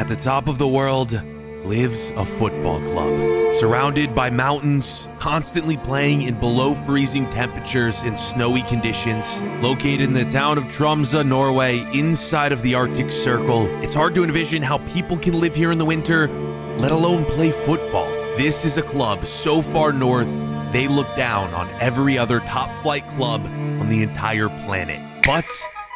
At the top of the world lives a football club, surrounded by mountains, constantly playing in below freezing temperatures and snowy conditions. Located in the town of Tromsø, Norway, inside of the Arctic Circle, it's hard to envision how people can live here in the winter, let alone play football. This is a club so far north, they look down on every other top-flight club on the entire planet. But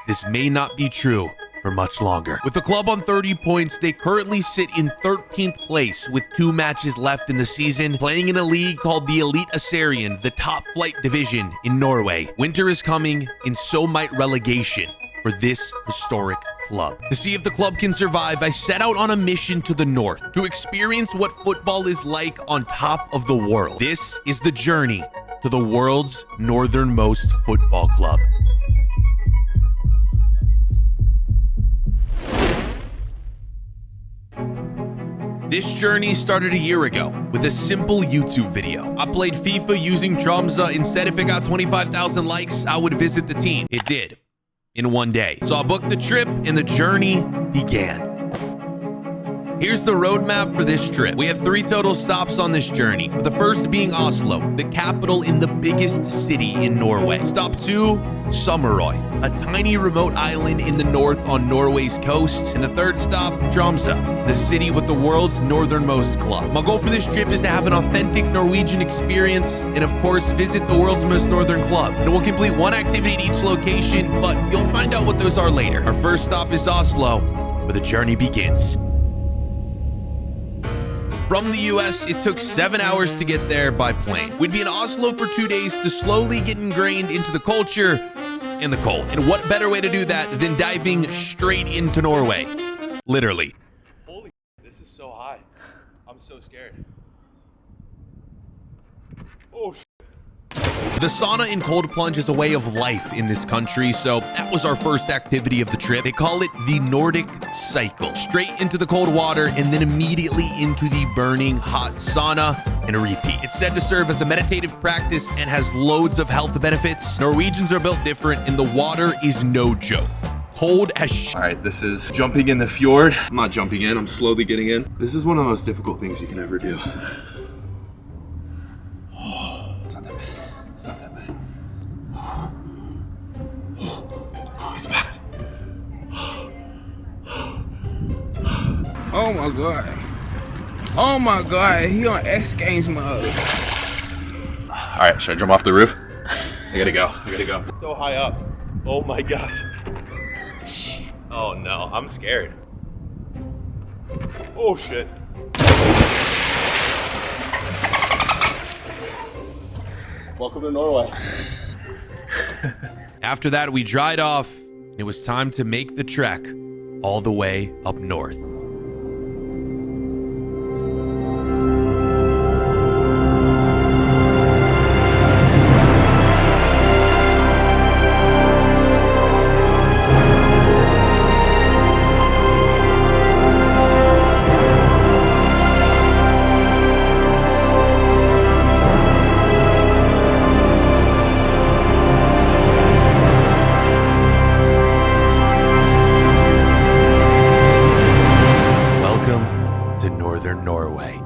this may not be true for much longer. With the club on 30 points, they currently sit in 13th place with 2 matches left in the season, playing in a league called the Elite Assyrian, the top flight division in Norway. Winter is coming, and so might relegation for this historic club. To see if the club can survive, I set out on a mission to the north to experience what football is like on top of the world. This is the journey to the world's northernmost football club. This journey started a year ago with a simple YouTube video. I played FIFA using Tromsø and said if it got 25,000 likes, I would visit the team. It did, in one day. So I booked the trip and the journey began. Here's the roadmap for this trip. We have 3 total stops on this journey, with the first being Oslo, the capital in the biggest city in Norway. Stop 2, Sommarøy, a tiny remote island in the north on Norway's coast. And the third stop, Tromsø, the city with the world's northernmost club. My goal for this trip is to have an authentic Norwegian experience and, of course, visit the world's most northern club. And we'll complete 1 activity at each location, but you'll find out what those are later. Our first stop is Oslo, where the journey begins. From the US, it took 7 hours to get there by plane. We'd be in Oslo for 2 days to slowly get ingrained into the culture and the cold. And what better way to do that than diving straight into Norway? Literally. Holy, this is so high. I'm so scared. Oh, shit. The sauna and cold plunge is a way of life in this country, so that was our first activity of the trip. They call it the Nordic cycle. Straight into the cold water and then immediately into the burning hot sauna and a repeat. It's said to serve as a meditative practice and has loads of health benefits. Norwegians are built different and the water is no joke. Cold as shit. All right, this is jumping in the fjord. I'm not jumping in, I'm slowly getting in. This is one of the most difficult things you can ever do. Oh my god. Oh my god, he on X Games mode. All right, should I jump off the roof? I gotta go. So high up. Oh my gosh. Oh no, I'm scared. Oh shit. Welcome to Norway. After that, we dried off. It was time to make the trek all the way up north. Norway.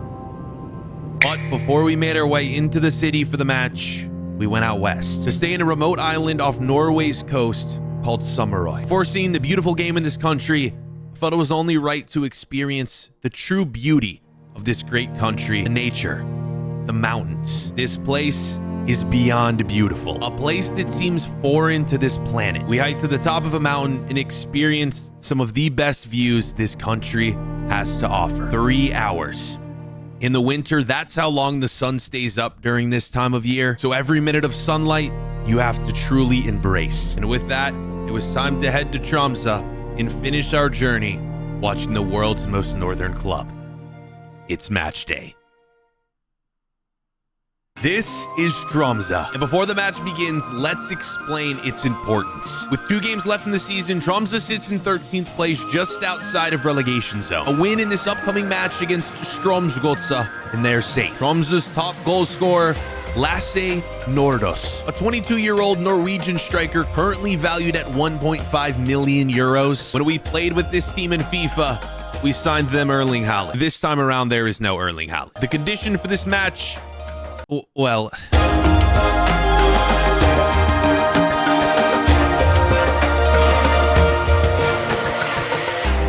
But before we made our way into the city for the match, we went out west to stay in a remote island off Norway's coast called Sommarøy. Before seeing the beautiful game in this country, I felt it was only right to experience the true beauty of this great country, the nature, the mountains. This place is beyond beautiful, a place that seems foreign to this planet. We hiked to the top of a mountain and experienced some of the best views this country has to offer. 3 hours. In the winter, that's how long the sun stays up during this time of year. So every minute of sunlight, you have to truly embrace. And with that, it was time to head to Tromsø and finish our journey watching the world's most northern club. It's match day. This is Tromsø, and before the match begins, let's explain its importance. With 2 games left in the season, Tromsø sits in 13th place just outside of relegation zone. A win in this upcoming match against Strømsgodset, and they're safe. Tromsø's top goal scorer, Lasse Nordaas, a 22-year-old Norwegian striker currently valued at 1.5 million euros. When we played with this team in FIFA, we signed them Erling Haaland. This time around, there is no Erling Haaland. The condition for this match, well...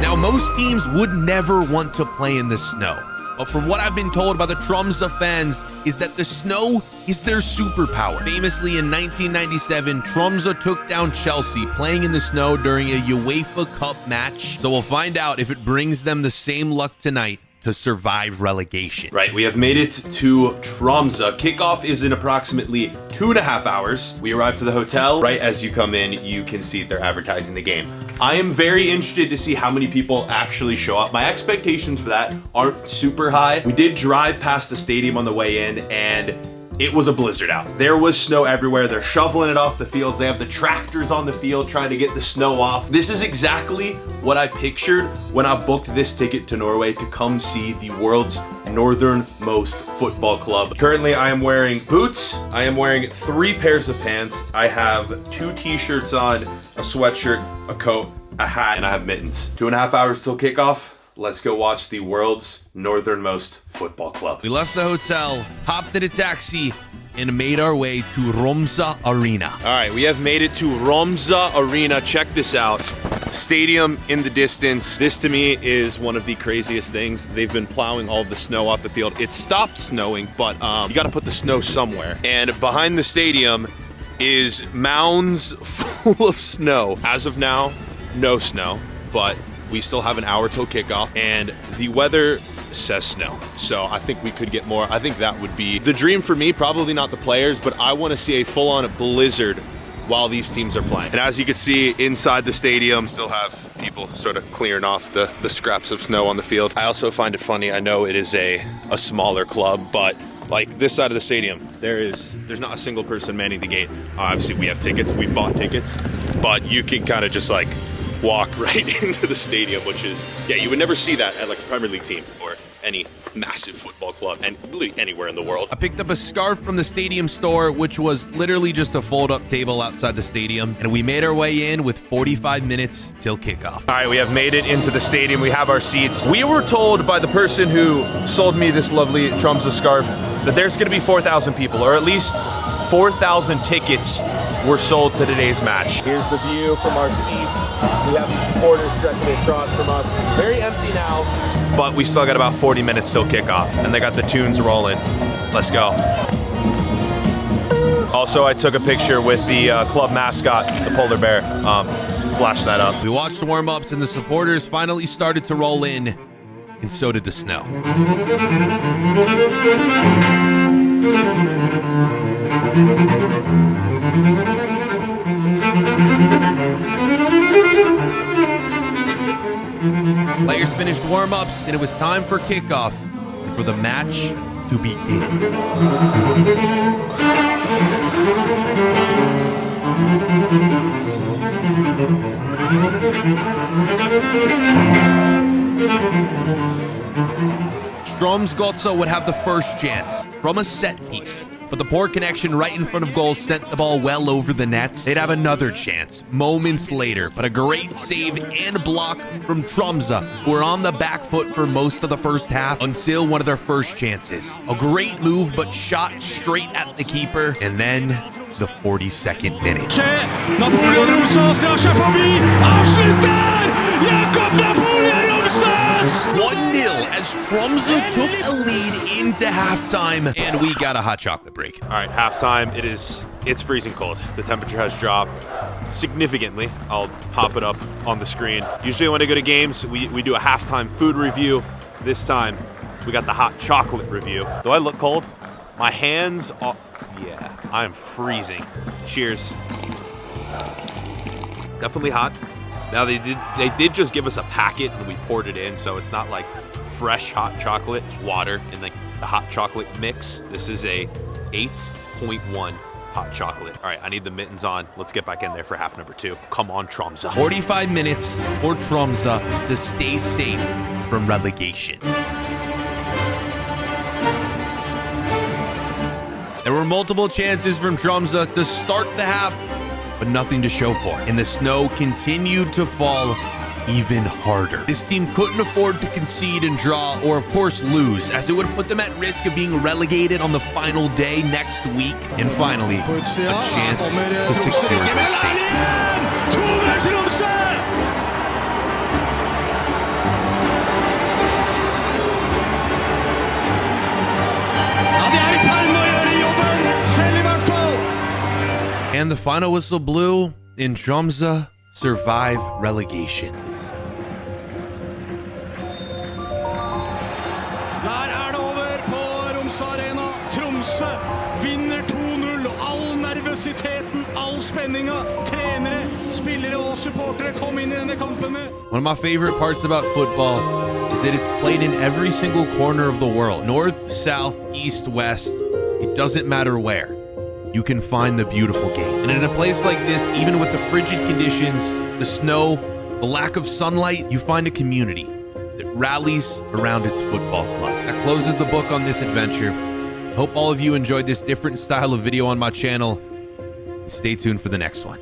Now, most teams would never want to play in the snow. But from what I've been told by the Tromsø fans is that the snow is their superpower. Famously, in 1997, Tromsø took down Chelsea playing in the snow during a UEFA Cup match. So we'll find out if it brings them the same luck tonight to survive relegation. Right, we have made it to Tromsø. Kickoff is in approximately 2.5 hours. We arrived to the hotel. Right as you come in, you can see they're advertising the game. I am very interested to see how many people actually show up. My expectations for that aren't super high. We did drive past the stadium on the way in, and it was a blizzard out. There was snow everywhere. They're shoveling it off the fields. They have the tractors on the field trying to get the snow off. This is exactly what I pictured when I booked this ticket to Norway to come see the world's northernmost football club. Currently, I am wearing boots. I am wearing 3 pairs of pants. I have 2 t-shirts on, a sweatshirt, a coat, a hat, and I have mittens. 2.5 hours till kickoff. Let's go watch the world's northernmost football club. We left the hotel, hopped in a taxi, and made our way to Tromsø Arena. All right, we have made it to Tromsø Arena. Check this out. Stadium in the distance. This to me is one of the craziest things. They've been plowing all the snow off the field. It stopped snowing, but you got to put the snow somewhere. And behind the stadium is mounds full of snow. As of now, no snow, but we still have an hour till kickoff, and the weather says snow. So I think we could get more. I think that would be the dream for me, probably not the players, but I want to see a full-on blizzard while these teams are playing. And as you can see inside the stadium, still have people sort of clearing off the scraps of snow on the field. I also find it funny, I know it is a smaller club, but like this side of the stadium, there's not a single person manning the gate. Obviously we have tickets, we bought tickets, but you can kind of just like walk right into the stadium, which is, yeah, you would never see that at like a Premier League team or any massive football club and really anywhere in the world. I picked up a scarf from the stadium store, which was literally just a fold-up table outside the stadium, and we made our way in with 45 minutes till kickoff. All right, we have made it into the stadium. We have our seats. We were told by the person who sold me this lovely Tromsø scarf that there's going to be 4,000 people, or at least 4,000 tickets were sold to today's match. Here's the view from our seats. We have the supporters directly across from us. Very empty now, but we still got about 40 minutes till kickoff, and they got the tunes rolling. Let's go. Also, I took a picture with the club mascot, the polar bear. Flash that up. We watched warm-ups, and the supporters finally started to roll in, and so did the snow. Players finished warm-ups, and it was time for kickoff and for the match to begin. Strømsgodset would have the first chance from a set piece, but the poor connection right in front of goal sent the ball well over the net. They'd have another chance moments later, but a great save and block from Tromsø, who were on the back foot for most of the first half until one of their first chances. A great move, but shot straight at the keeper, and then the 42nd minute. Napoleon Romsås drar seg forbi, avslutter! Jakob Napoleon Romsås! 1-0 as Tromsø took a lead into halftime, and we got a hot chocolate break. All right, halftime. It's freezing cold. The temperature has dropped significantly. I'll pop it up on the screen. Usually when I go to games, we do a halftime food review. This time, we got the hot chocolate review. Do I look cold? My hands are... Yeah, I'm freezing. Cheers. Definitely hot. Now they did just give us a packet and we poured it in, so it's not like fresh hot chocolate. It's water and like the hot chocolate mix. This is a 8.1 hot chocolate. All right, I need the mittens on. Let's get back in there for half number 2. Come on, Tromsø. 45 minutes for Tromsø to stay safe from relegation. There were multiple chances from Tromsø to start the half, but nothing to show for it. And the snow continued to fall even harder. This team couldn't afford to concede and draw, or of course lose, as it would put them at risk of being relegated on the final day next week. And finally, a chance to secure their safety. 2-0 til Tromsø! Ja, de er i ferd med å gjøre jobben, selv i hvert fall. And the final whistle blew, and Tromsø survive relegation. Der er det over på Romsø Arena. Tromsø vinner 2-0, og all nervøsiteten, all spenninga, trenere, spillere og supportere kom inn i denne kampen med. One of my favorite parts about football is that it's played in every single corner of the world. North, south, east, west. It doesn't matter where. You can find the beautiful game. And in a place like this, even with the frigid conditions, the snow, the lack of sunlight, you find a community that rallies around its football club. That closes the book on this adventure. Hope all of you enjoyed this different style of video on my channel. Stay tuned for the next one.